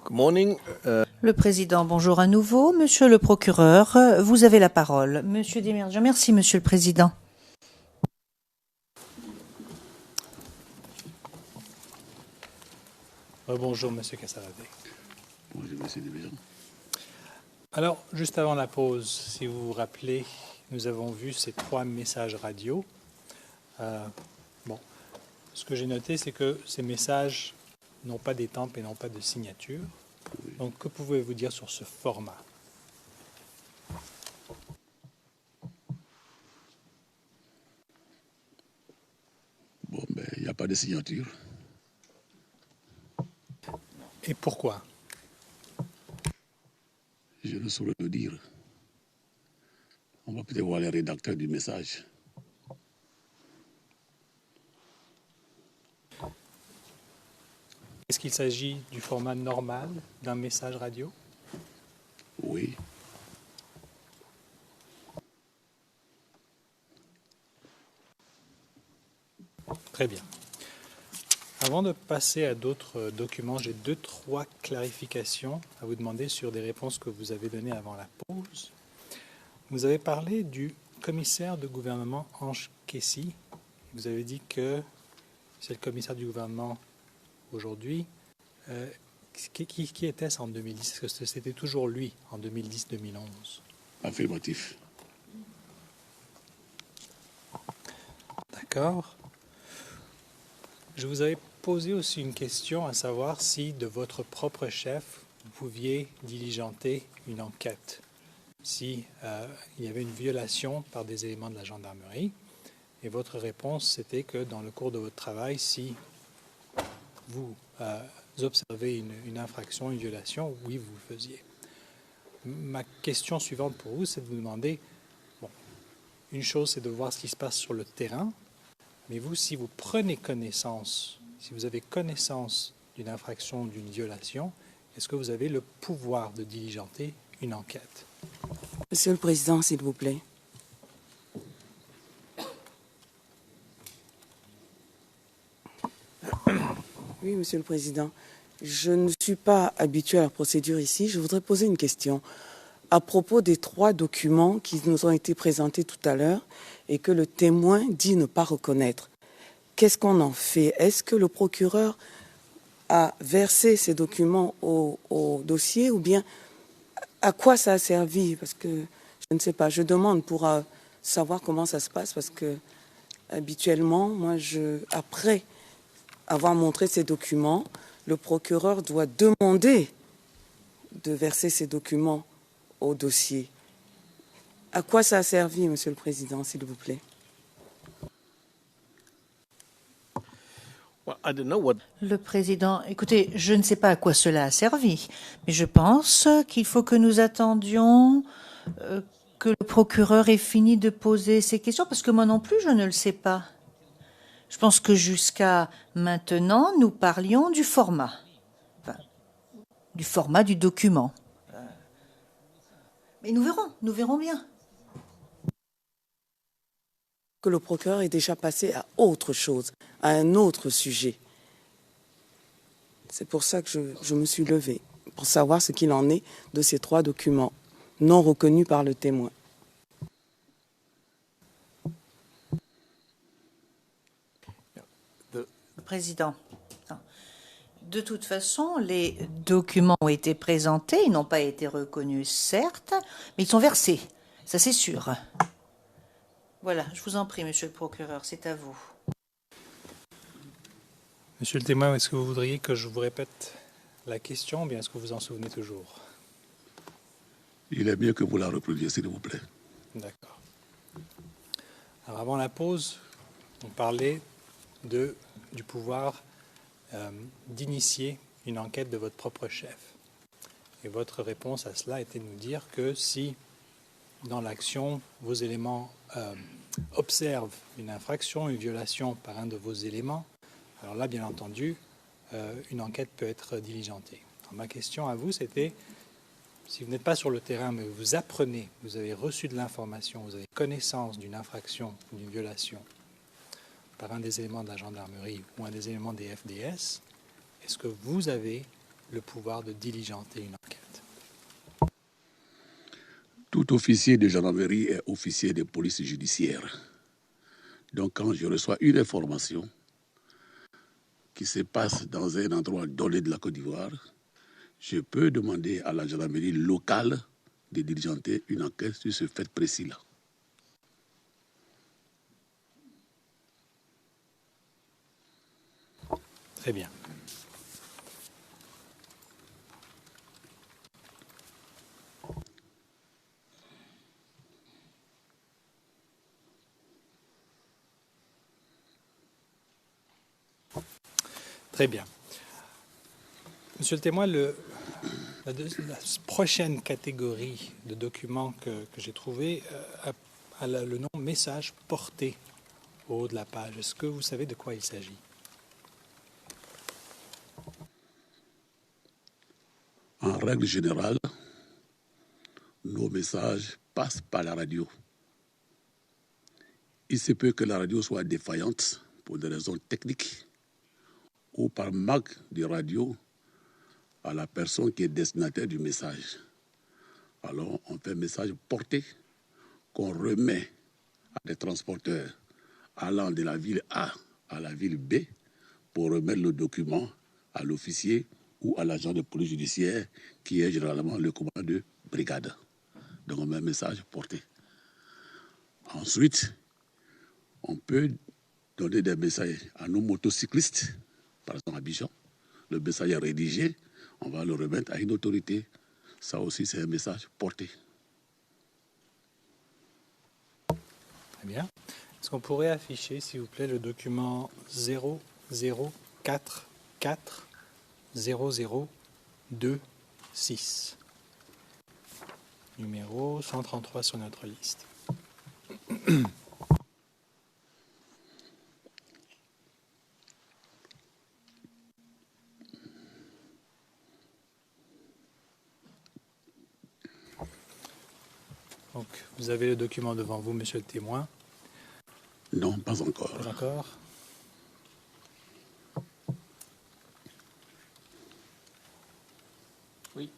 Good morning. Le président, bonjour à nouveau. Monsieur le procureur, vous avez la parole. Monsieur Demirjian, merci, monsieur le président. Bonjour, monsieur Kassaradé. Bonjour, monsieur Demirjian. Alors, juste avant la pause, si vous vous rappelez, nous avons vu ces 3 messages radio. Ce que j'ai noté, c'est que ces messages n'ont pas d'étampe et n'ont pas de signature. Oui. Donc, que pouvez-vous dire sur ce format? Bon, ben, il n'y a pas de signature. Et pourquoi? Je ne saurais le dire. On va peut-être voir les rédacteurs du message. Est-ce qu'il s'agit du format normal d'un message radio? Oui. Très bien. Avant de passer à d'autres documents, j'ai 2-3 clarifications à vous demander sur des réponses que vous avez données avant la pause. Vous avez parlé du commissaire de gouvernement Ange Kessy. Vous avez dit que c'est le commissaire du gouvernement aujourd'hui. Qui était-ce en 2010? Est-ce que c'était toujours lui en 2010-2011? Affirmatif. D'accord. Je vous avais posé aussi une question, à savoir si de votre propre chef, vous pouviez diligenter une enquête, si il y avait une violation par des éléments de la gendarmerie. Et votre réponse, c'était que dans le cours de votre travail, si vous observez une infraction, une violation, oui, vous le faisiez. Ma question suivante pour vous, c'est de vous demander, une chose, c'est de voir ce qui se passe sur le terrain, mais vous, si vous prenez connaissance, si vous avez connaissance d'une infraction, d'une violation, est-ce que vous avez le pouvoir de diligenter une enquête? Monsieur le Président, s'il vous plaît. Oui, Monsieur le Président. Je ne suis pas habitué à la procédure ici. Je voudrais poser une question. À propos des 3 documents qui nous ont été présentés tout à l'heure et que le témoin dit ne pas reconnaître, qu'est-ce qu'on en fait? Est-ce que le procureur a versé ces documents au dossier ou bien à quoi ça a servi? Parce que je ne sais pas. Je demande pour savoir comment ça se passe parce que habituellement, moi, après avoir montré ces documents, le procureur doit demander de verser ces documents au dossier. À quoi ça a servi, Monsieur le Président, s'il vous plaît? Le président, écoutez, je ne sais pas à quoi cela a servi, mais je pense qu'il faut que nous attendions que le procureur ait fini de poser ses questions, parce que moi non plus, je ne le sais pas. Je pense que jusqu'à maintenant, nous parlions du format, du format du document. Mais nous verrons bien. Que le procureur est déjà passé à autre chose, à un autre sujet. C'est pour ça que je me suis levée, pour savoir ce qu'il en est de ces 3 documents non reconnus par le témoin. Président, de toute façon, les documents ont été présentés, ils n'ont pas été reconnus, certes, mais ils sont versés, ça c'est sûr. Voilà, je vous en prie, monsieur le procureur, c'est à vous. Monsieur le témoin, est-ce que vous voudriez que je vous répète la question ou bien est-ce que vous en souvenez toujours? Il est mieux que vous la reproduisiez, s'il vous plaît. D'accord. Alors avant la pause, on parlait du pouvoir d'initier une enquête de votre propre chef. Et votre réponse à cela était de nous dire que si, dans l'action, vos éléments observent une infraction, une violation par un de vos éléments, alors là, bien entendu, une enquête peut être diligentée. Alors, ma question à vous, c'était, si vous n'êtes pas sur le terrain, mais vous apprenez, vous avez reçu de l'information, vous avez connaissance d'une infraction ou d'une violation par un des éléments de la gendarmerie ou un des éléments des FDS, est-ce que vous avez le pouvoir de diligenter une enquête? Tout officier de gendarmerie est officier de police judiciaire. Donc quand je reçois une information qui se passe dans un endroit donné de la Côte d'Ivoire, je peux demander à la gendarmerie locale de diligenter une enquête sur ce fait précis-là. Très bien. Très bien. Monsieur le témoin, la prochaine catégorie de documents que j'ai trouvé a le nom « Message porté » au haut de la page. Est-ce que vous savez de quoi il s'agit? En règle générale, nos messages passent par la radio. Il se peut que la radio soit défaillante pour des raisons techniques ou par manque de radio à la personne qui est destinataire du message. Alors, on fait un message porté qu'on remet à des transporteurs allant de la ville A à la ville B pour remettre le document à l'officier ou à l'agent de police judiciaire qui est généralement le commandant de brigade. Donc, on met un message porté. Ensuite, on peut donner des messages à nos motocyclistes, par exemple à Bijan. Le message est rédigé, on va le remettre à une autorité. Ça aussi, c'est un message porté. Très bien. Est-ce qu'on pourrait afficher, s'il vous plaît, le document 004400226, numéro 133 sur notre liste. Donc, vous avez le document devant vous, monsieur le témoin. Non, pas encore. Pas encore. Oui.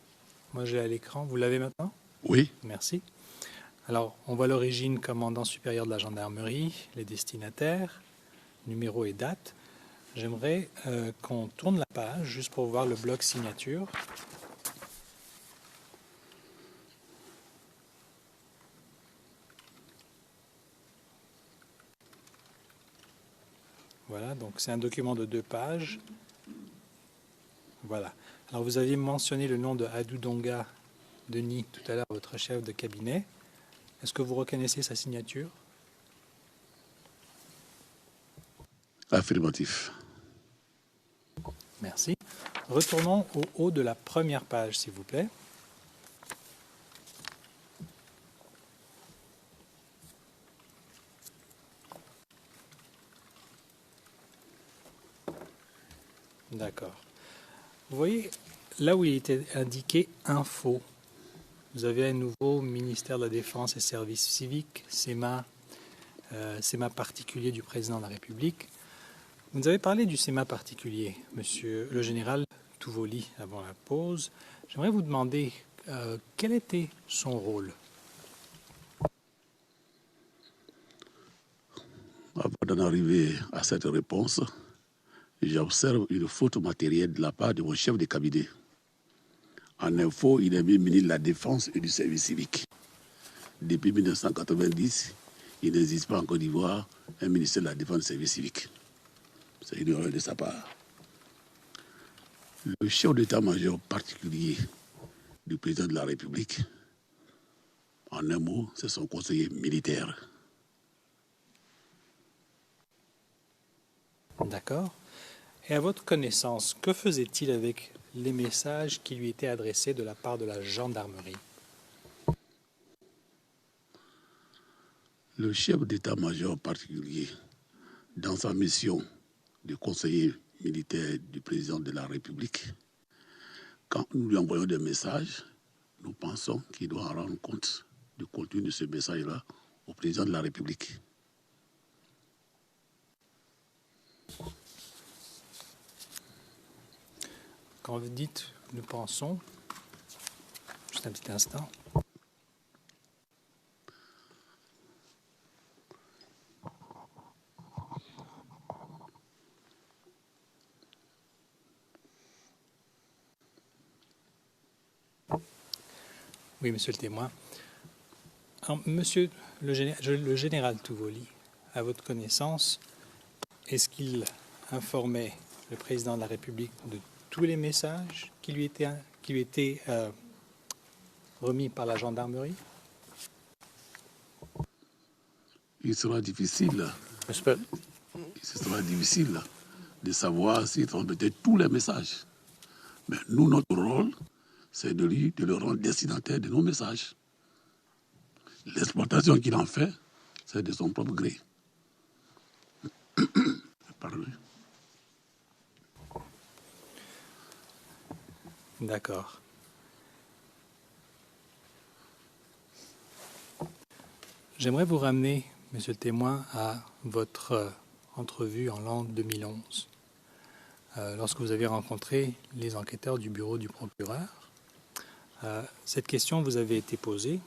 Moi, j'ai à l'écran. Vous l'avez maintenant? Oui. Merci. Alors, on voit l'origine, commandant supérieur de la gendarmerie, les destinataires, numéro et date. J'aimerais qu'on tourne la page juste pour voir le bloc signature. Voilà, donc c'est un document de 2 pages. Voilà. Alors vous aviez mentionné le nom de Adou Donga Denis tout à l'heure, votre chef de cabinet. Est-ce que vous reconnaissez sa signature? Affirmatif. Merci. Retournons au haut de la première page, s'il vous plaît. D'accord. Vous voyez, là où il était indiqué « Info », vous avez un nouveau ministère de la Défense et Services civiques, SEMA, SEMA particulier du président de la République. Vous nous avez parlé du SEMA particulier, monsieur le général Touvoli, avant la pause. J'aimerais vous demander quel était son rôle? Avant d'en arriver à cette réponse, j'observe une faute matérielle de la part de mon chef de cabinet. En info, il est mis ministre de la Défense et du Service civique. Depuis 1990, il n'existe pas en Côte d'Ivoire un ministère de la Défense et du Service civique. C'est une erreur de sa part. Le chef d'état-major particulier du président de la République, en un mot, c'est son conseiller militaire. D'accord. Et à votre connaissance, que faisait-il avec les messages qui lui étaient adressés de la part de la gendarmerie? Le chef d'état-major particulier, dans sa mission de conseiller militaire du président de la République, quand nous lui envoyons des messages, nous pensons qu'il doit rendre compte du contenu de ce message-là au président de la République. Quand vous dites « nous pensons », juste un petit instant. Oui, monsieur le témoin. Alors, monsieur le général Touvoli, à votre connaissance, est-ce qu'il informait le président de la République de tous les messages qui lui étaient remis par la gendarmerie? Il sera difficile de savoir s'il transmettait tous les messages. Mais nous, notre rôle, c'est de le rendre destinataire de nos messages. L'exploitation qu'il en fait, c'est de son propre gré. Pardon. D'accord. J'aimerais vous ramener, monsieur le témoin, à votre entrevue en l'an 2011, lorsque vous avez rencontré les enquêteurs du bureau du procureur. Cette question vous avait été posée.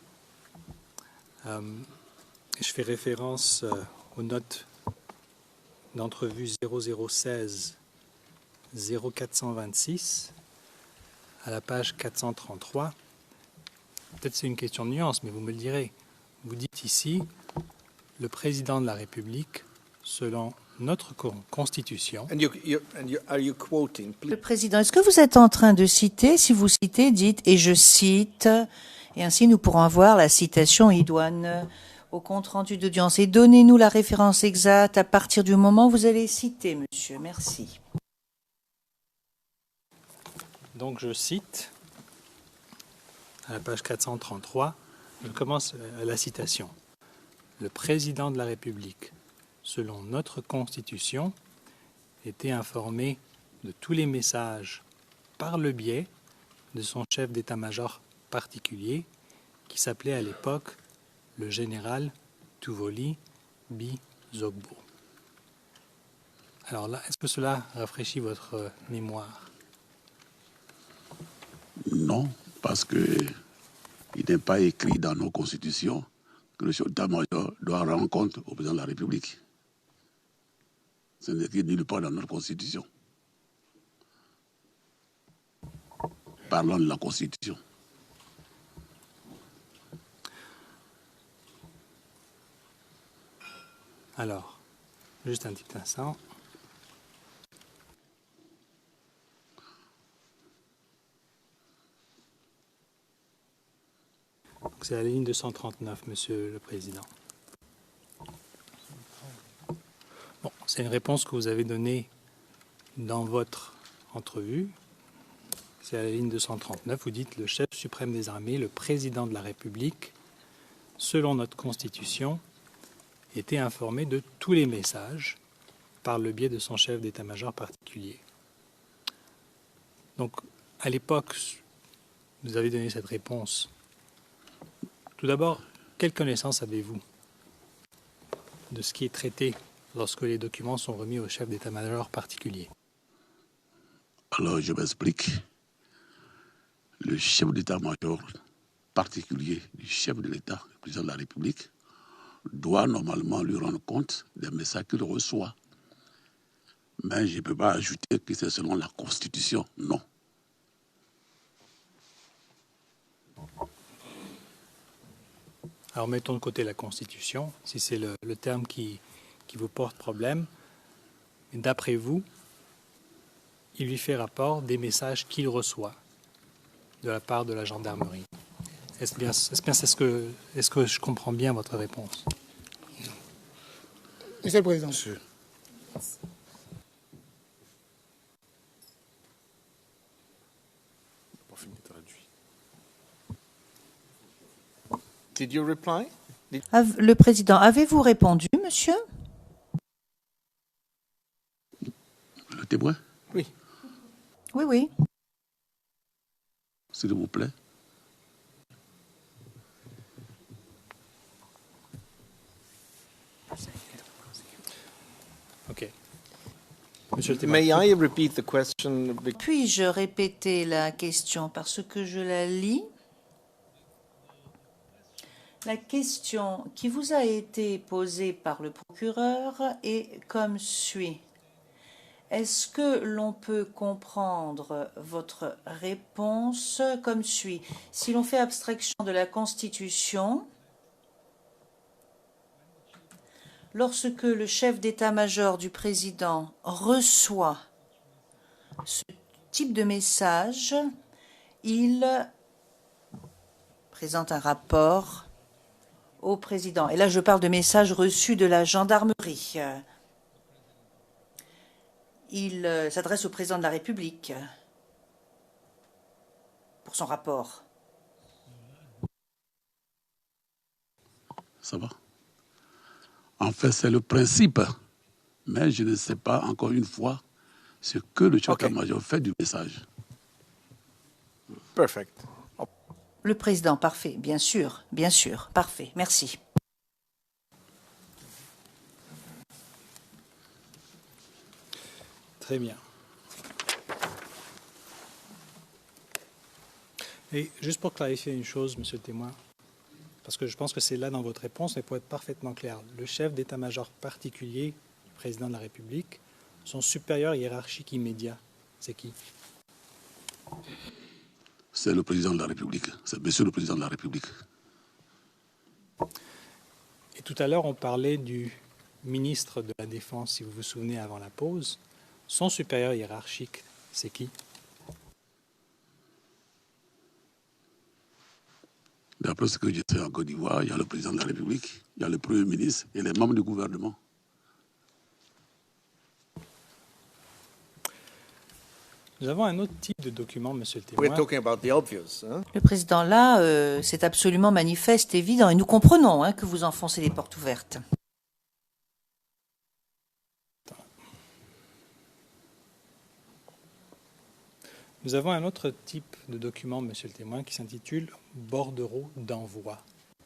Je fais référence aux notes d'entrevue 0016 0426 à la page 433. Peut-être c'est une question de nuance, mais vous me le direz. Vous dites ici, le président de la République, selon notre Constitution... Are you quoting, Le président, est-ce que vous êtes en train de citer? Si vous citez, dites « et je cite », et ainsi nous pourrons avoir la citation idoine au compte-rendu d'audience. Et donnez-nous la référence exacte à partir du moment où vous allez citer, monsieur. Merci. Donc je cite, à la page 433, je commence la citation. Le président de la République, selon notre Constitution, était informé de tous les messages par le biais de son chef d'état-major particulier, qui s'appelait à l'époque le général Touvoli Bi-Zogbo. Alors là, est-ce que cela rafraîchit votre mémoire? Non, parce qu'il n'est pas écrit dans nos constitutions que le chef d'état-major doit rendre compte au président de la République. Ce n'est écrit nulle part dans notre constitution. Parlons de la constitution. Alors, juste un petit instant. C'est la ligne 239, Monsieur le Président. Bon, c'est une réponse que vous avez donnée dans votre entrevue. C'est à la ligne 239. Vous dites « Le chef suprême des armées, le président de la République, selon notre Constitution, était informé de tous les messages par le biais de son chef d'état-major particulier. » Donc, à l'époque, vous avez donné cette réponse. Tout d'abord, quelle connaissance avez-vous de ce qui est traité lorsque les documents sont remis au chef d'état-major particulier? Alors, je m'explique. Le chef d'état-major particulier du chef de l'État, le président de la République, doit normalement lui rendre compte des messages qu'il reçoit. Mais je ne peux pas ajouter que c'est selon la Constitution. Non. Alors, mettons de côté la Constitution, si c'est le terme qui vous porte problème. D'après vous, il lui fait rapport des messages qu'il reçoit de la part de la gendarmerie. Est-ce que je comprends bien votre réponse? Monsieur le Président. Monsieur. Did you reply? Le président, avez-vous répondu, monsieur? Le témoin, Oui. Oui, oui. s'il vous plaît. OK. Monsieur le témoin. May I repeat the question? Puis-je répéter la question parce que je la lis? La question qui vous a été posée par le procureur est comme suit. Est-ce que l'on peut comprendre votre réponse comme suit? Si l'on fait abstraction de la Constitution, lorsque le chef d'état-major du président reçoit ce type de message, il présente un rapport au président. Et là, je parle de messages reçus de la gendarmerie. Il s'adresse au président de la République pour son rapport. Ça va? En fait, c'est le principe. Mais je ne sais pas, encore une fois, ce que le chef d'état-major fait du message. Perfect. Le président, parfait, bien sûr, parfait, merci. Très bien. Et juste pour clarifier une chose, monsieur le témoin, parce que je pense que c'est là dans votre réponse, mais pour être parfaitement clair, le chef d'état-major particulier du président de la République, son supérieur hiérarchique immédiat, c'est qui? C'est le président de la République. C'est monsieur le président de la République. Et tout à l'heure, on parlait du ministre de la Défense, si vous vous souvenez, avant la pause. Son supérieur hiérarchique, c'est qui? D'après ce que je sais en Côte d'Ivoire, il y a le président de la République, il y a le Premier ministre et les membres du gouvernement. Nous avons un autre type de document, monsieur le témoin. We're talking about the obvious. Hein? Le président, là, c'est absolument manifeste, évident, et nous comprenons que vous enfoncez les portes ouvertes. Nous avons un autre type de document, monsieur le témoin, qui s'intitule « bordereau d'envoi ».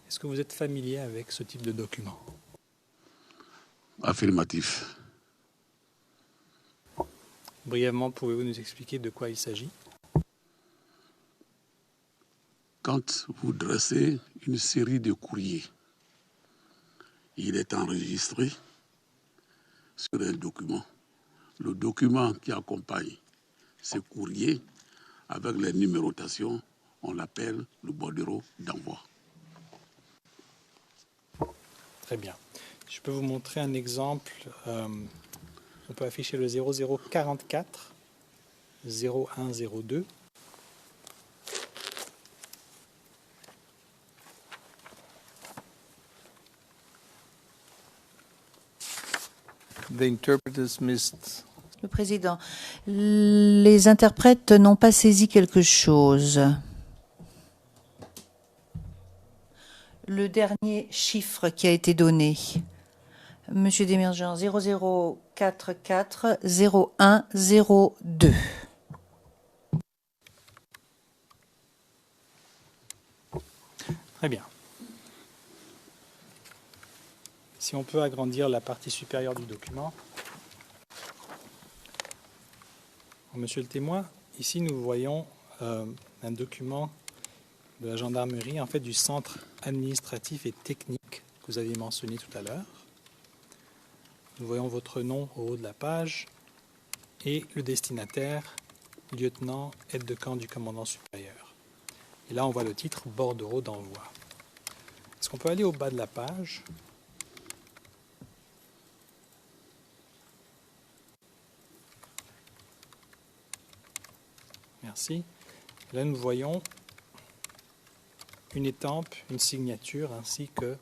Est-ce que vous êtes familier avec ce type de document? Affirmatif. Brièvement, pouvez-vous nous expliquer de quoi il s'agit? Quand vous dressez une série de courriers, il est enregistré sur un document. Le document qui accompagne ces courriers, avec les numérotations, on l'appelle le bordereau d'envoi. Très bien. Je peux vous montrer un exemple. On peut afficher le 0044 0102. The interpreters missed. Le président, les interprètes n'ont pas saisi quelque chose. Le dernier chiffre qui a été donné. Monsieur Desmergents, 0044 0102. Très bien. Si on peut agrandir la partie supérieure du document. Monsieur le témoin, ici nous voyons un document de la gendarmerie, en fait du centre administratif et technique que vous aviez mentionné tout à l'heure. Nous voyons votre nom au haut de la page et le destinataire, lieutenant, aide de camp du commandant supérieur. Et là, on voit le titre « Bordereau d'envoi ». Est-ce qu'on peut aller au bas de la page ? Merci. Là, nous voyons une étampe, une signature, ainsi que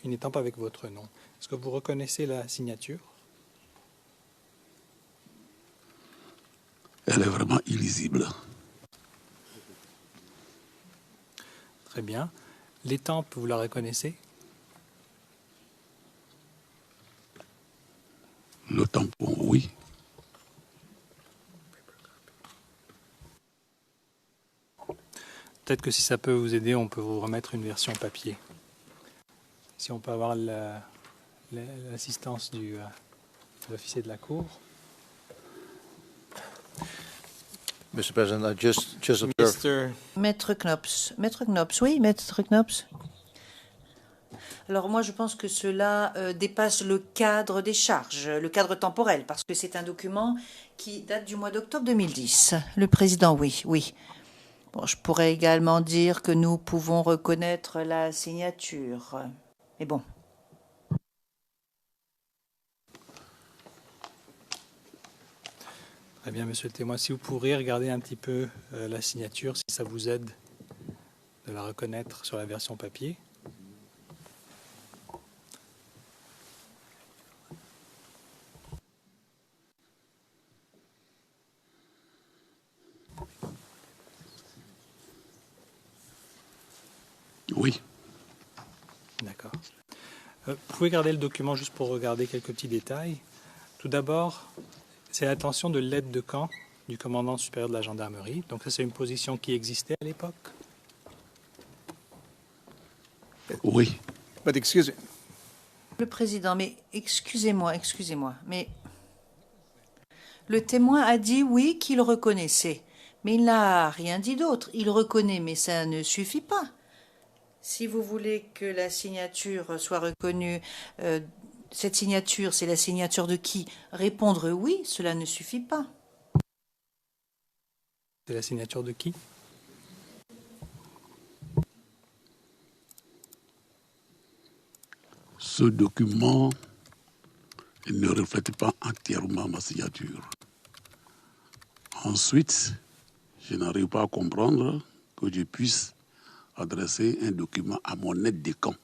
une étampe avec votre nom. Est-ce que vous reconnaissez la signature? Elle est vraiment illisible. Très bien. L'étampe, vous la reconnaissez? Le tampon, oui. Peut-être que si ça peut vous aider, on peut vous remettre une version papier. Si on peut avoir l'assistance du l'officier de la Cour. Mr. President, I just observed. Maître Knops. Maître Knops, oui, Maître Knops. Alors moi, je pense que cela dépasse le cadre des charges, le cadre temporel, parce que c'est un document qui date du mois d'octobre 2010. Le président, oui, oui. Bon, je pourrais également dire que nous pouvons reconnaître la signature. Mais bon. Très bien, monsieur le témoin. Si vous pourriez regarder un petit peu la signature, si ça vous aide de la reconnaître sur la version papier. Oui. D'accord. Vous pouvez garder le document juste pour regarder quelques petits détails. Tout d'abord, c'est l'attention de l'aide de camp du commandant supérieur de la gendarmerie. Donc ça, c'est une position qui existait à l'époque. Oui. But excuse me. Le président, mais excusez-moi, mais le témoin a dit oui qu'il reconnaissait, mais il n'a rien dit d'autre. Il reconnaît, mais ça ne suffit pas. Si vous voulez que la signature soit reconnue, cette signature, c'est la signature de qui? Répondre oui, cela ne suffit pas. C'est la signature de qui? Ce document ne reflète pas entièrement ma signature. Ensuite, je n'arrive pas à comprendre que je puisse adresser un document à mon aide de camp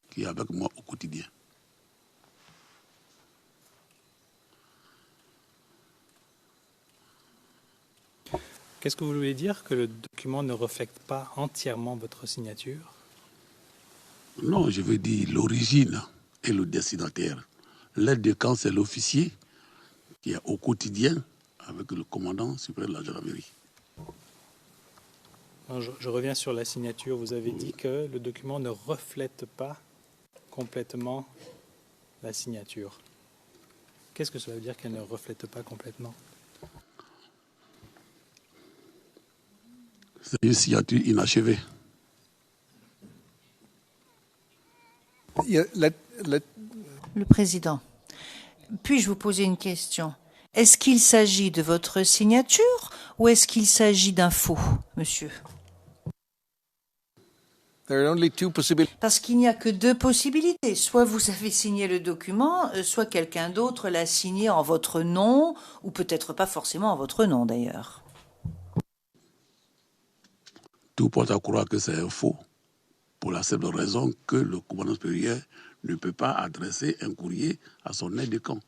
qui est avec moi au quotidien. Qu'est-ce que vous voulez dire que le document ne reflète pas entièrement votre signature? Non, je veux dire l'origine et le destinataire. L'aide de camp, c'est l'officier qui est au quotidien avec le commandant supérieur de la gendarmerie. Je reviens sur la signature. Vous avez dit que le document ne reflète pas complètement la signature. Qu'est-ce que cela veut dire qu'elle ne reflète pas complètement? C'est une signature inachevée. Le président, puis-je vous poser une question? Est-ce qu'il s'agit de votre signature ou est-ce qu'il s'agit d'un faux, monsieur? There are only two possibilities. Parce qu'il n'y a que deux possibilités. Soit vous avez signé le document, soit quelqu'un d'autre l'a signé en votre nom, ou peut-être pas forcément en votre nom d'ailleurs. Tout porte à croire que c'est un faux, pour la simple raison que le commandant supérieur ne peut pas adresser un courrier à son aide de camp.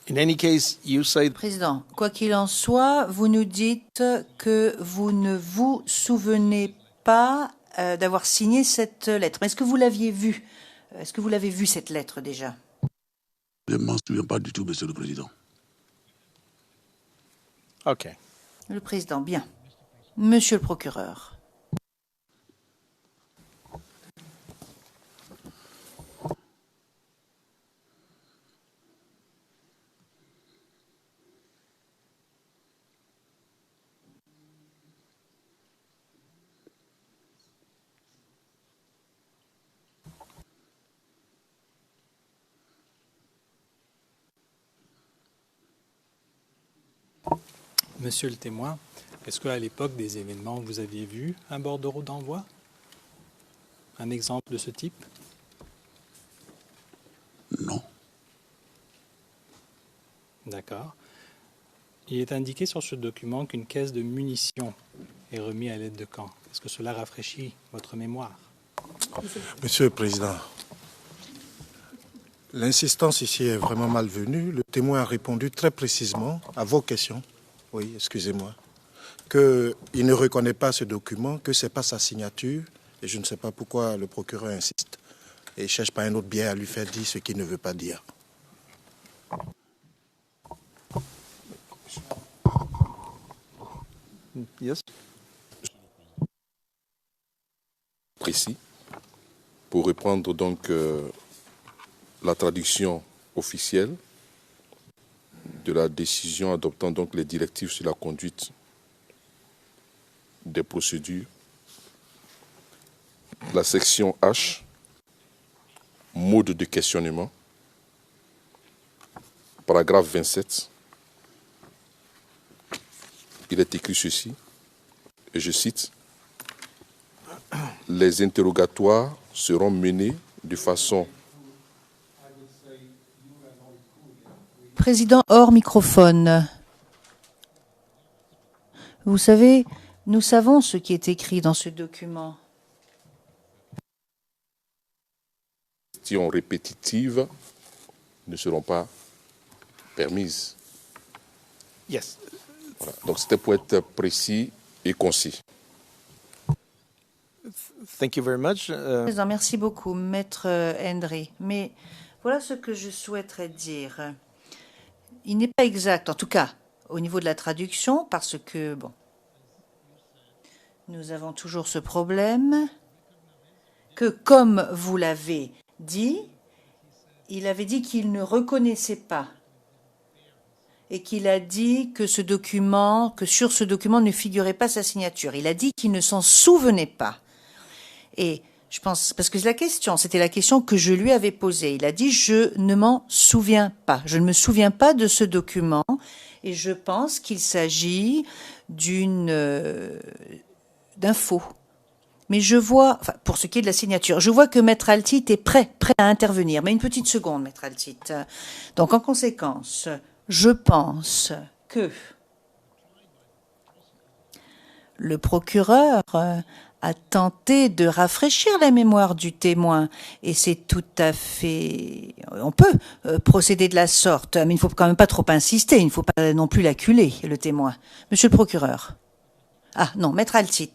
In any case, you say Président, quoi qu'il en soit, vous nous dites que vous ne vous souvenez pas d'avoir signé cette lettre. Est-ce que vous l'aviez vue? Est-ce que vous l'avez vue, cette lettre, déjà? Je ne m'en souviens pas du tout, Monsieur le Président. OK. Le président, bien. Monsieur le procureur. Monsieur le témoin, est-ce qu'à l'époque des événements, vous aviez vu un bordereau d'envoi? Un exemple de ce type? Non. D'accord. Il est indiqué sur ce document qu'une caisse de munitions est remise à l'aide de camp. Est-ce que cela rafraîchit votre mémoire? Monsieur le Président, l'insistance ici est vraiment malvenue. Le témoin a répondu très précisément à vos questions. Oui, excusez-moi. Qu'il ne reconnaît pas ce document, que ce n'est pas sa signature. Et je ne sais pas pourquoi le procureur insiste. Et ne cherche pas un autre biais à lui faire dire ce qu'il ne veut pas dire. yes. précis pour reprendre donc la traduction officielle de la décision adoptant donc les directives sur la conduite des procédures. La section H, mode de questionnement, paragraphe 27, il est écrit ceci, et je cite, « Les interrogatoires seront menés de façon... » Président hors microphone. Vous savez, nous savons ce qui est écrit dans ce document. Questions répétitives ne seront pas permises. Yes. Voilà. Donc c'était pour être précis et concis. Thank you very much. Président, merci beaucoup, Maître Hendry. Mais voilà ce que je souhaiterais dire. Il n'est pas exact, en tout cas, au niveau de la traduction, parce que, bon, nous avons toujours ce problème que, comme vous l'avez dit, il avait dit qu'il ne reconnaissait pas et qu'il a dit que sur ce document ne figurait pas sa signature. Il a dit qu'il ne s'en souvenait pas. Et je pense, parce que la question, c'était la question que je lui avais posée. Il a dit, je ne m'en souviens pas. Je ne me souviens pas de ce document. Et je pense qu'il s'agit d'un faux. Mais je vois, enfin, pour ce qui est de la signature, je vois que Maître Altit est prêt à intervenir. Mais une petite seconde, Maître Altit. Donc, en conséquence, je pense que le procureur a tenté de rafraîchir la mémoire du témoin. Et c'est tout à fait... On peut procéder de la sorte, mais il ne faut quand même pas trop insister. Il ne faut pas non plus l'acculer, le témoin. Monsieur le procureur. Ah, non, Maître Altit.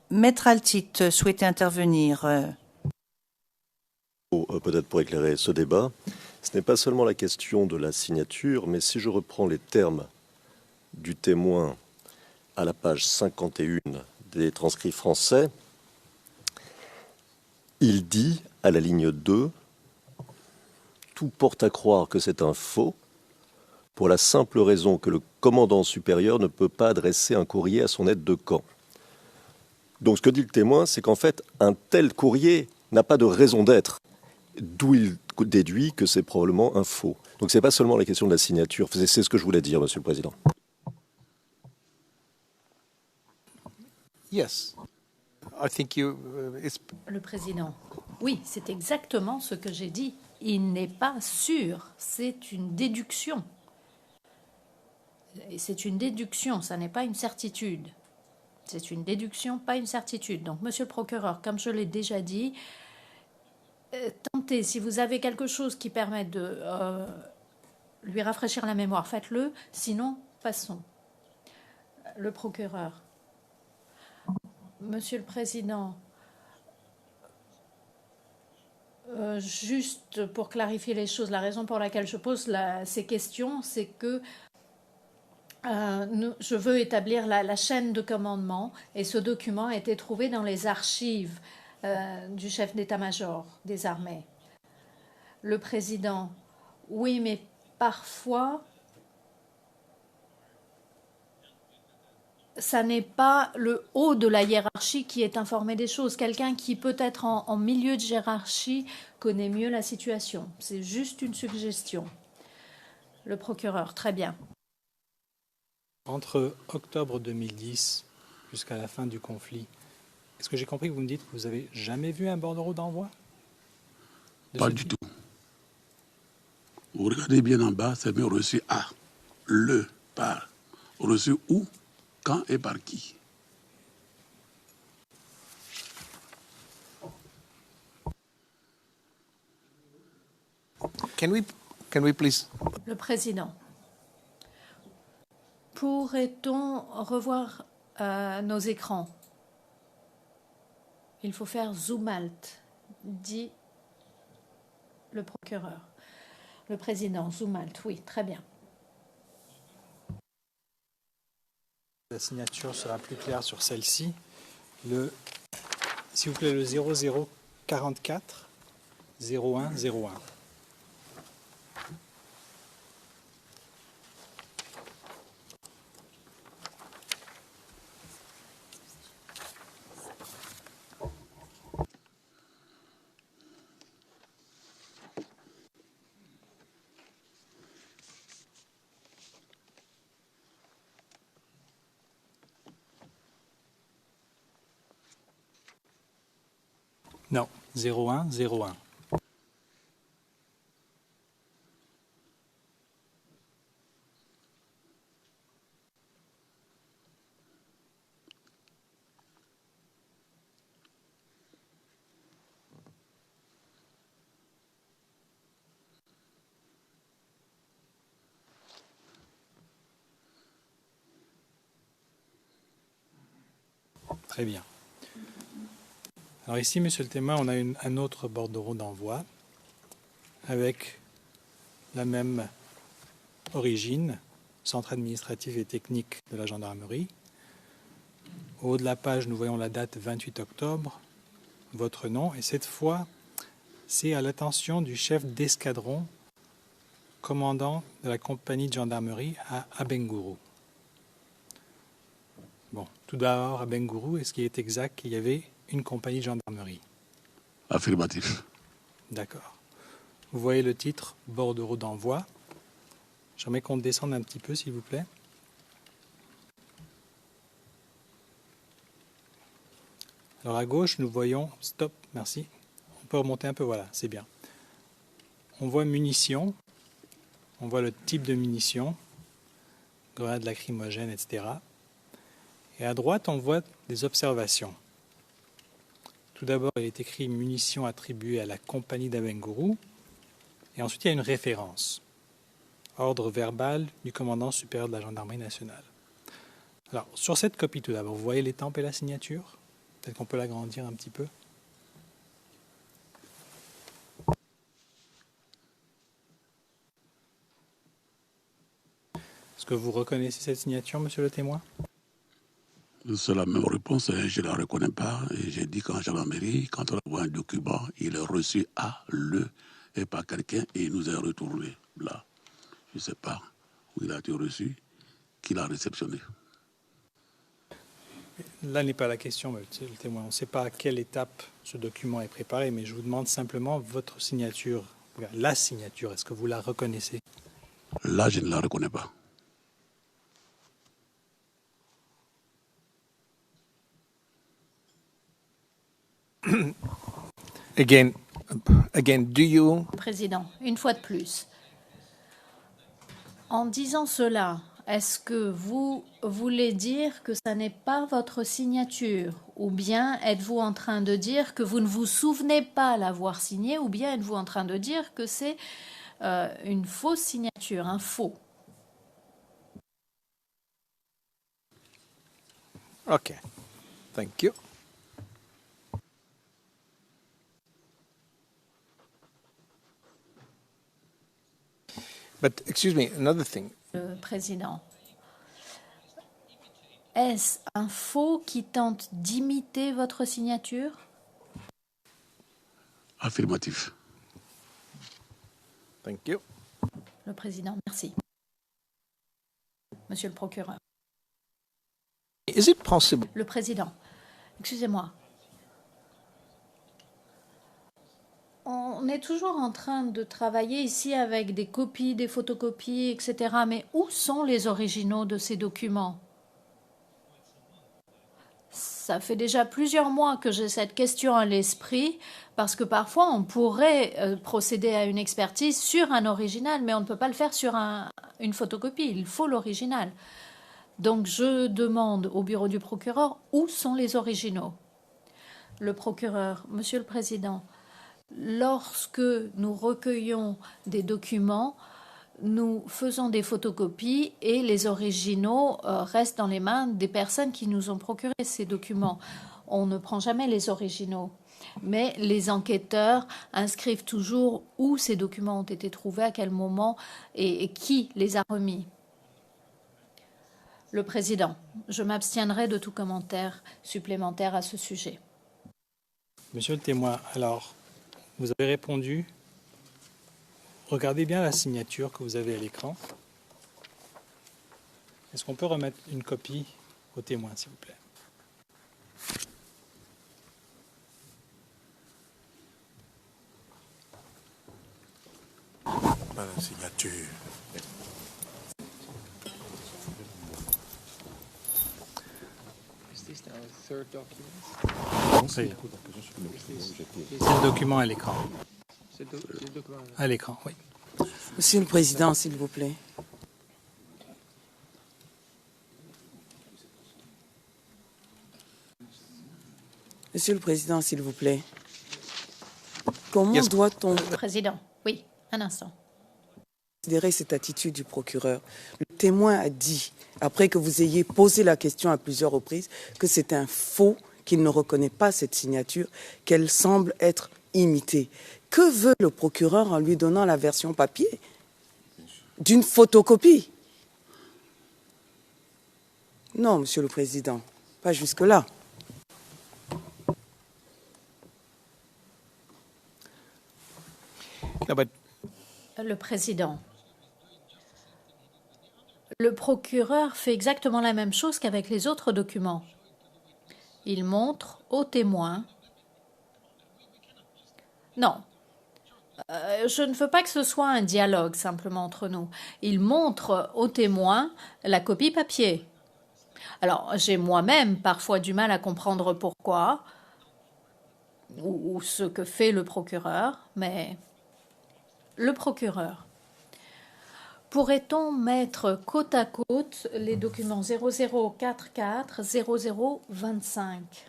Maître Altit souhaitait intervenir. Peut-être pour éclairer ce débat, ce n'est pas seulement la question de la signature, mais si je reprends les termes du témoin à la page 51 des transcrits français, il dit à la ligne 2 « Tout porte à croire que c'est un faux, pour la simple raison que le commandant supérieur ne peut pas adresser un courrier à son aide de camp. » Donc ce que dit le témoin, c'est qu'en fait, un tel courrier n'a pas de raison d'être, d'où il déduit que c'est probablement un faux. Donc ce n'est pas seulement la question de la signature, c'est ce que je voulais dire, Monsieur le Président. Yes. I think Le Président, oui, c'est exactement ce que j'ai dit. Il n'est pas sûr, c'est une déduction. C'est une déduction, ça n'est pas une certitude. C'est une déduction, pas une certitude. Donc, Monsieur le procureur, comme je l'ai déjà dit, tentez, si vous avez quelque chose qui permet de lui rafraîchir la mémoire, faites-le. Sinon, passons. Le procureur. Monsieur le Président, juste pour clarifier les choses, la raison pour laquelle je pose ces questions, c'est que je veux établir la chaîne de commandement et ce document a été trouvé dans les archives du chef d'état-major des armées. Le Président, oui, mais parfois, ça n'est pas le haut de la hiérarchie qui est informé des choses. Quelqu'un qui peut être en milieu de hiérarchie connaît mieux la situation. C'est juste une suggestion. Le procureur, très bien. Entre octobre 2010 jusqu'à la fin du conflit, est-ce que j'ai compris que vous me dites que vous n'avez jamais vu un bordereau d'envoi? Pas du tout. Vous regardez bien en bas, c'est bien reçu à, le, par. Reçu où, quand et par qui? Can we please? Le Président, pourrait-on revoir nos écrans? Il faut faire zoom alt, dit le procureur. Le Président, zoom alt, oui, très bien. La signature sera plus claire sur celle-ci. Le S'il vous plaît, le 0044 0101. Non, 0101. Très bien. Alors ici, monsieur le témoin, on a un autre bordereau d'envoi avec la même origine, centre administratif et technique de la gendarmerie. Au haut de la page, nous voyons la date 28 octobre, votre nom, et cette fois, c'est à l'attention du chef d'escadron, commandant de la compagnie de gendarmerie à Abengourou. Bon, tout d'abord, Abengourou, est-ce qu'il est exact qu'il y avait une compagnie de gendarmerie? Affirmatif. D'accord. Vous voyez le titre bordereau d'envoi. J'aimerais qu'on descende un petit peu, s'il vous plaît. Alors à gauche, nous voyons... Stop, merci. On peut remonter un peu, voilà, c'est bien. On voit munitions. On voit le type de munitions. Grenades lacrymogènes, etc. Et à droite, on voit des observations. Tout d'abord, il est écrit « munitions attribuées à la compagnie d'Abengourou ». Et ensuite, il y a une référence. Ordre verbal du commandant supérieur de la gendarmerie nationale. Alors, sur cette copie, tout d'abord, vous voyez l'étampe et la signature? Peut-être qu'on peut l'agrandir un petit peu. Est-ce que vous reconnaissez cette signature, monsieur le témoin? C'est la même réponse, je ne la reconnais pas. Et j'ai dit qu'en gendarmerie, quand on voit un document, il est reçu à le et par quelqu'un et il nous est retourné là. Je ne sais pas où il a été reçu, qui l'a réceptionné. Là n'est pas la question, monsieur le témoin. On ne sait pas à quelle étape ce document est préparé, mais je vous demande simplement votre signature, la signature, est-ce que vous la reconnaissez? Là, je ne la reconnais pas. Again, do you... Président, une fois de plus. En disant cela, est-ce que vous voulez dire que ça n'est pas votre signature? Ou bien êtes-vous en train de dire que vous ne vous souvenez pas l'avoir signée? Ou bien êtes-vous en train de dire que c'est une fausse signature, un faux? Okay, thank you. But excuse me, another thing. Président, est-ce un faux qui tente d'imiter votre signature? Affirmatif. Thank you. Le président, merci. Monsieur le procureur. Is it possible? Le président, excusez-moi. On est toujours en train de travailler ici avec des copies, des photocopies, etc. Mais où sont les originaux de ces documents? Ça fait déjà plusieurs mois que j'ai cette question à l'esprit, parce que parfois on pourrait procéder à une expertise sur un original, mais on ne peut pas le faire sur une photocopie. Il faut l'original. Donc je demande au bureau du procureur où sont les originaux. Le procureur, Monsieur le Président, lorsque nous recueillons des documents, nous faisons des photocopies et les originaux restent dans les mains des personnes qui nous ont procuré ces documents. On ne prend jamais les originaux, mais les enquêteurs inscrivent toujours où ces documents ont été trouvés, à quel moment et qui les a remis. Le Président, je m'abstiendrai de tout commentaire supplémentaire à ce sujet. Monsieur le témoin, alors, vous avez répondu. Regardez bien la signature que vous avez à l'écran. Est-ce qu'on peut remettre une copie au témoin, s'il vous plaît? Pas la signature. C'est le document à l'écran. À l'écran, oui. Monsieur le Président, s'il vous plaît. Monsieur le Président, s'il vous plaît. Comment doit-on Président, oui, un instant. considérer cette attitude du procureur? Le témoin a dit, après que vous ayez posé la question à plusieurs reprises, que c'est un faux, qu'il ne reconnaît pas cette signature, qu'elle semble être imitée. Que veut le procureur en lui donnant la version papier d'une photocopie? Non, Monsieur le Président, pas jusque-là. No, but Le président. Le procureur fait exactement la même chose qu'avec les autres documents. Il montre au témoin. Non. Je ne veux pas que ce soit un dialogue simplement entre nous. Il montre au témoin la copie papier. Alors, j'ai moi-même parfois du mal à comprendre pourquoi ou ce que fait le procureur, mais le procureur. Pourrait-on mettre côte à côte les documents 0044, 0025?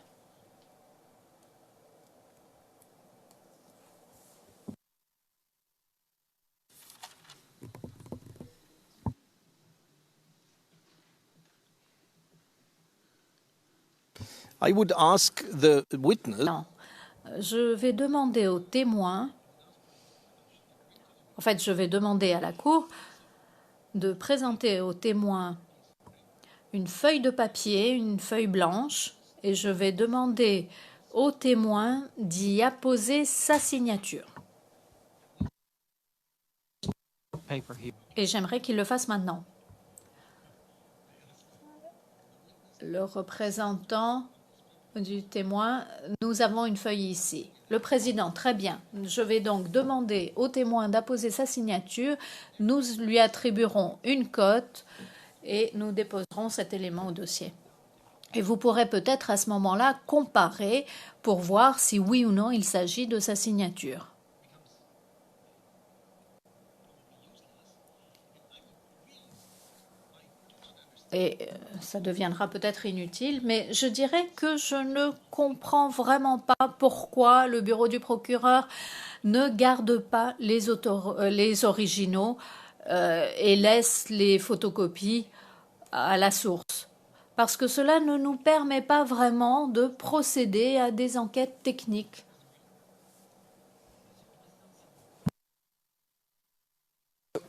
I would ask the witness. Non. Je vais demander au témoin, en fait, je vais demander à la Cour de présenter au témoin une feuille de papier, une feuille blanche, et je vais demander au témoin d'y apposer sa signature. Et j'aimerais qu'il le fasse maintenant. Le représentant du témoin, nous avons une feuille ici. Le président, très bien. Je vais donc demander au témoin d'apposer sa signature. Nous lui attribuerons une cote et nous déposerons cet élément au dossier. Et vous pourrez peut-être à ce moment-là comparer pour voir si oui ou non il s'agit de sa signature. Et ça deviendra peut-être inutile, mais je dirais que je ne comprends vraiment pas pourquoi le bureau du procureur ne garde pas les originaux et laisse les photocopies à la source. Parce que cela ne nous permet pas vraiment de procéder à des enquêtes techniques.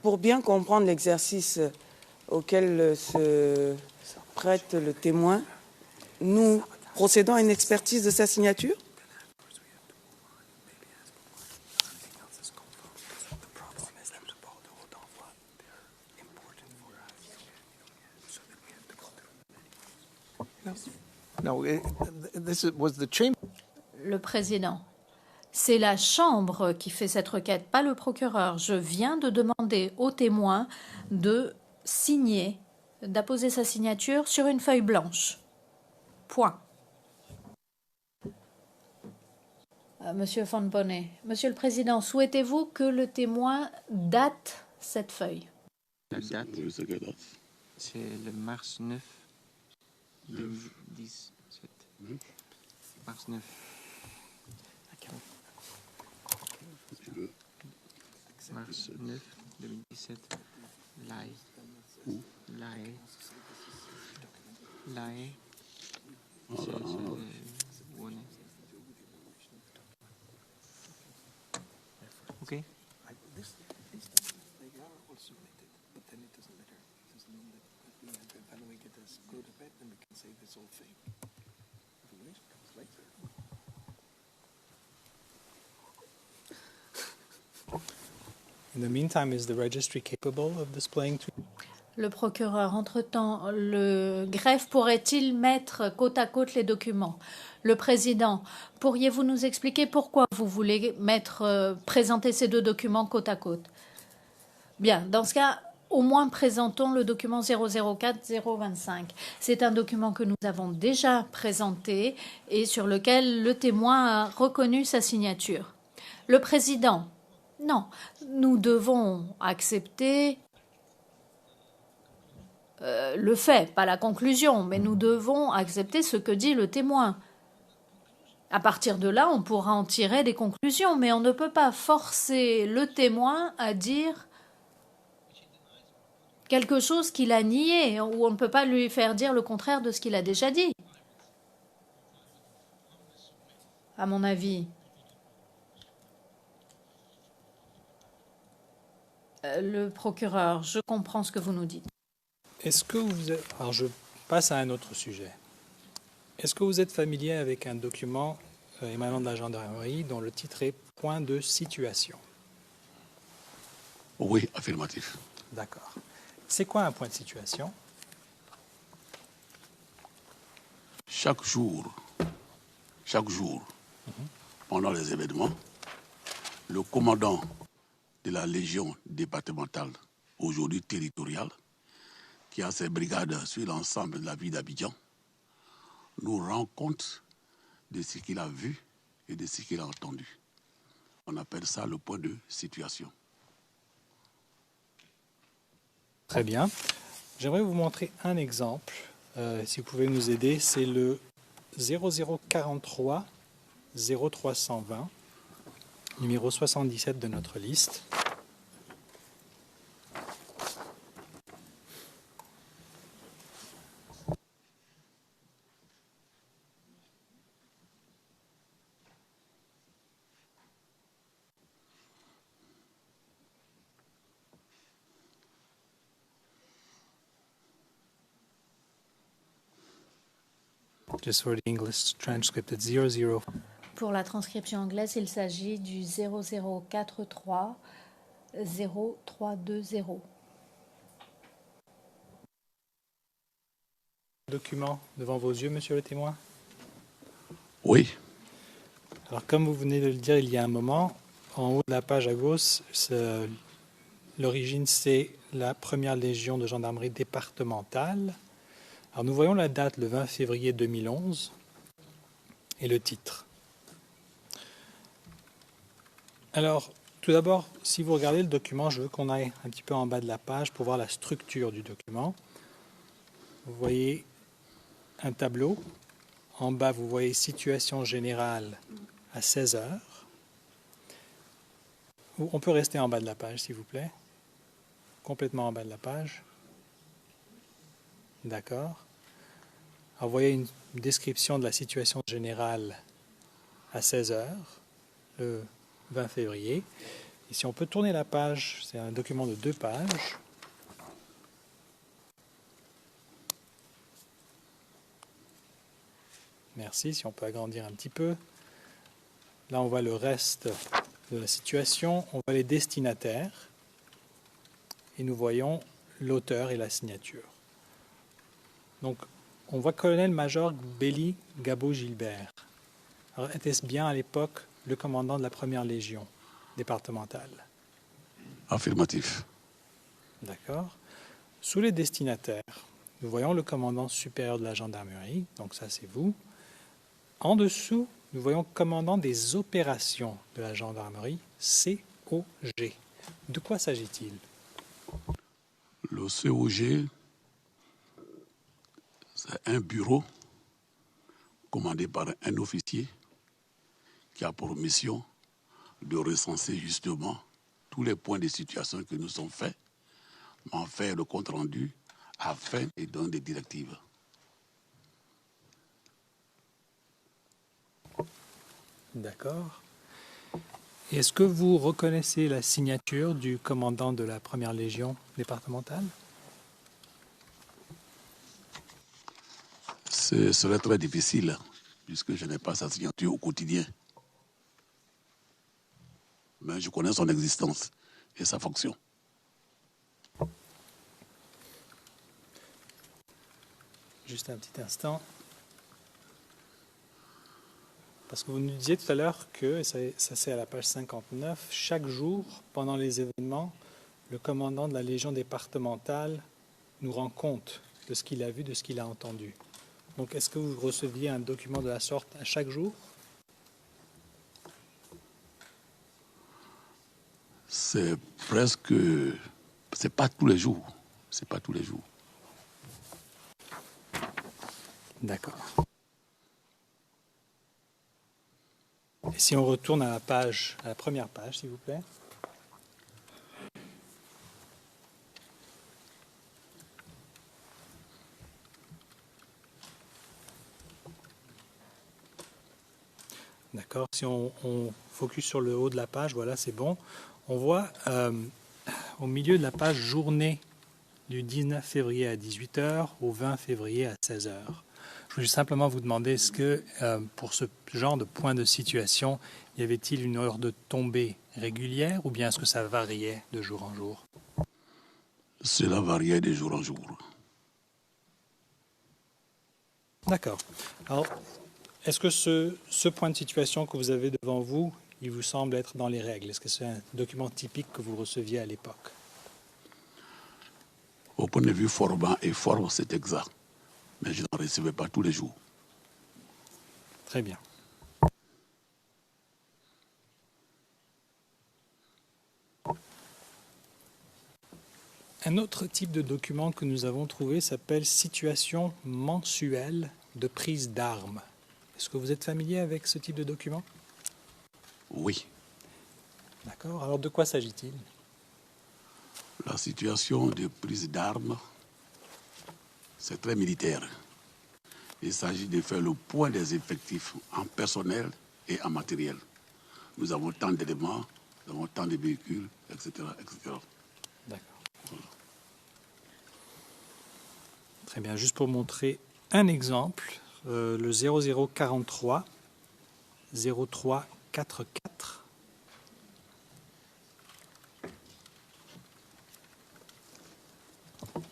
Pour bien comprendre l'exercice auquel se prête le témoin, nous procédons à une expertise de sa signature? No, this was the chamber. Le président. C'est la Chambre qui fait cette requête, pas le procureur. Je viens de demander au témoin de signer, d'apposer sa signature sur une feuille blanche. Point. Monsieur Van Bonnet, Monsieur le Président, souhaitez-vous que le témoin date cette feuille? La date, c'est le mars 9 2017. Mars 9. Mars 9 2017. L'AE. OK. In the meantime, is the registry capable of displaying two? Le procureur, entre-temps, le greffe pourrait-il mettre côte à côte les documents? Le président, pourriez-vous nous expliquer pourquoi vous voulez présenter ces deux documents côte à côte? Bien, dans ce cas, au moins présentons le document 004-025. C'est un document que nous avons déjà présenté et sur lequel le témoin a reconnu sa signature. Le président, non, nous devons accepter le fait, pas la conclusion, mais nous devons accepter ce que dit le témoin. À partir de là, on pourra en tirer des conclusions, mais on ne peut pas forcer le témoin à dire quelque chose qu'il a nié, ou on ne peut pas lui faire dire le contraire de ce qu'il a déjà dit. À mon avis. Le procureur, je comprends ce que vous nous dites. Est-ce que vous êtes... Alors, je passe à un autre sujet. Est-ce que vous êtes familier avec un document émanant de la gendarmerie dont le titre est « Point de situation » ? Oui, affirmatif. D'accord. C'est quoi un point de situation? Chaque jour, pendant les événements, le commandant de la Légion départementale, aujourd'hui territoriale, qui a ses brigades sur l'ensemble de la ville d'Abidjan, nous rend compte de ce qu'il a vu et de ce qu'il a entendu. On appelle ça le point de situation. Très bien. J'aimerais vous montrer un exemple. Si vous pouvez nous aider, c'est le 0043 0320, numéro 77 de notre liste. Just for the English transcript, it's 00. Pour la transcription anglaise, il s'agit du 0043 0320. Document devant vos yeux, monsieur le témoin? Oui. Alors, comme vous venez de le dire il y a un moment, en haut de la page à gauche, l'origine, c'est la première légion de gendarmerie départementale. Alors, nous voyons la date, le 20 février 2011, et le titre. Alors, tout d'abord, si vous regardez le document, je veux qu'on aille un petit peu en bas de la page pour voir la structure du document. Vous voyez un tableau. En bas, vous voyez situation générale à 16 heures. On peut rester en bas de la page, s'il vous plaît. Complètement en bas de la page. D'accord. Alors, vous voyez une description de la situation générale à 16 heures, le 20 février. Et si on peut tourner la page, c'est un document de 2 pages. Merci, si on peut agrandir un petit peu. Là, on voit le reste de la situation. On voit les destinataires. Et nous voyons l'auteur et la signature. Donc, on voit colonel-major Béli Gabo-Gilbert. Alors, était-ce bien à l'époque le commandant de la première légion départementale? Affirmatif. D'accord. Sous les destinataires, nous voyons le commandant supérieur de la gendarmerie, donc ça c'est vous. En dessous, nous voyons commandant des opérations de la gendarmerie, COG. De quoi s'agit-il? Le COG, c'est un bureau commandé par un officier qui a pour mission de recenser justement tous les points de situation que nous sont faits, en faire le compte-rendu afin de donner des directives. D'accord. Est-ce que vous reconnaissez la signature du commandant de la première légion départementale? Ce serait très difficile, puisque je n'ai pas sa signature au quotidien. Mais je connais son existence. et sa fonction. Juste un petit instant. Parce que vous nous disiez tout à l'heure que, et ça c'est à la page 59, chaque jour, pendant les événements, le commandant de la Légion départementale nous rend compte de ce qu'il a vu, de ce qu'il a entendu. Donc, est-ce que vous receviez un document de la sorte à chaque jour? C'est presque... C'est pas tous les jours. C'est pas tous les jours. D'accord. Et si on retourne à la page, à la première page, s'il vous plaît. D'accord. Si on focus sur le haut de la page, voilà, c'est bon. On voit au milieu de la page journée du 19 février à 18h au 20 février à 16h. Je voulais simplement vous demander, est-ce que pour ce genre de point de situation, y avait-il une heure de tombée régulière ou bien est-ce que ça variait de jour en jour? Cela variait de jour en jour. D'accord. Alors, est-ce que ce point de situation que vous avez devant vous, il vous semble être dans les règles? Est-ce que c'est un document typique que vous receviez à l'époque? Au point de vue format et forme, c'est exact. Mais je n'en recevais pas tous les jours. Très bien. Un autre type de document que nous avons trouvé s'appelle « Situation mensuelle de prise d'armes ». Est-ce que vous êtes familier avec ce type de document? Oui. D'accord. Alors, de quoi s'agit-il? La situation de prise d'armes, c'est très militaire. Il s'agit de faire le point des effectifs en personnel et en matériel. Nous avons tant d'éléments, nous avons tant de véhicules, etc. etc. D'accord. Voilà. Très bien. Juste pour montrer un exemple, le 0043 0344.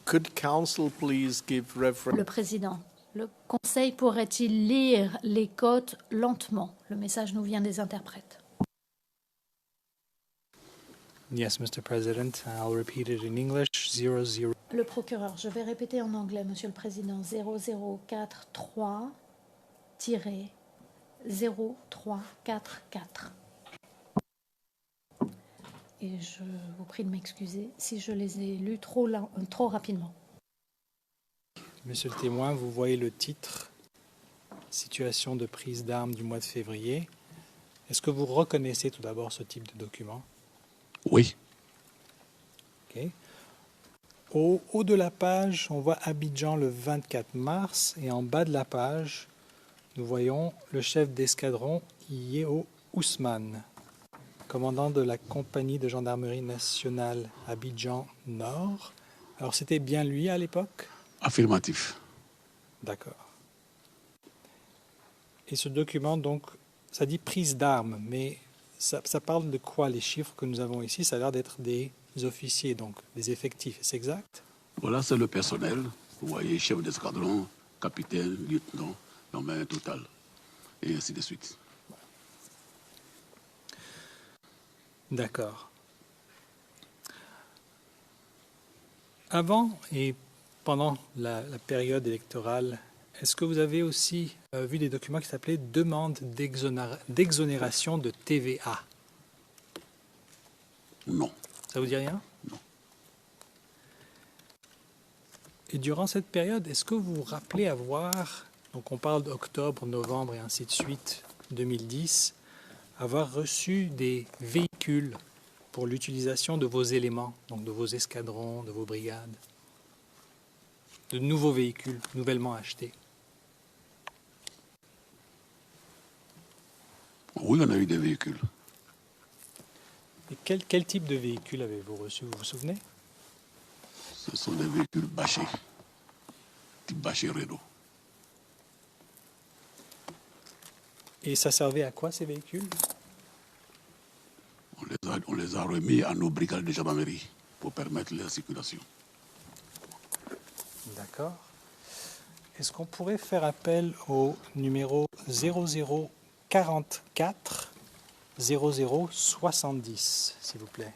Could council please give reference? Le président, le Conseil pourrait-il lire les codes lentement? Le message nous vient des interprètes. Yes, Mr. President. I'll repeat it in English. 00. Le procureur, je vais répéter en anglais, Monsieur le Président. 0043-0344. Et je vous prie de m'excuser si je les ai lus trop rapidement. Monsieur le témoin, vous voyez le titre « Situation de prise d'armes du mois de février ». Est-ce que vous reconnaissez tout d'abord ce type de document? Oui. OK. Au haut de la page, on voit Abidjan le 24 mars et en bas de la page, nous voyons le chef d'escadron Yeo Ousmane, commandant de la compagnie de gendarmerie nationale Abidjan Nord. Alors c'était bien lui à l'époque? Affirmatif. D'accord. Et ce document, donc, ça dit prise d'armes, mais ça parle de quoi les chiffres que nous avons ici? Ça a l'air d'être des officiers, donc des effectifs, c'est exact? Voilà, c'est le personnel. Vous voyez, chef d'escadron, capitaine, lieutenant, nombre un total, et ainsi de suite. D'accord. Avant et pendant la période électorale, est-ce que vous avez aussi vu des documents qui s'appelaient « Demande d'exonération de TVA » ? Non. Ça vous dit rien? Non. Et durant cette période, est-ce que vous vous rappelez avoir, donc on parle d'octobre, novembre et ainsi de suite, 2010, avoir reçu des véhicules pour l'utilisation de vos éléments, donc de vos escadrons, de vos brigades, de nouveaux véhicules nouvellement achetés? Oui, on a eu des véhicules. Et quel type de véhicule avez-vous reçu, vous vous souvenez? Ce sont des véhicules bâchés, type bâché Renault. Et ça servait à quoi, ces véhicules? On les a remis à nos brigades de gendarmerie pour permettre leur circulation. D'accord. Est-ce qu'on pourrait faire appel au numéro 0044 0070, s'il vous plaît?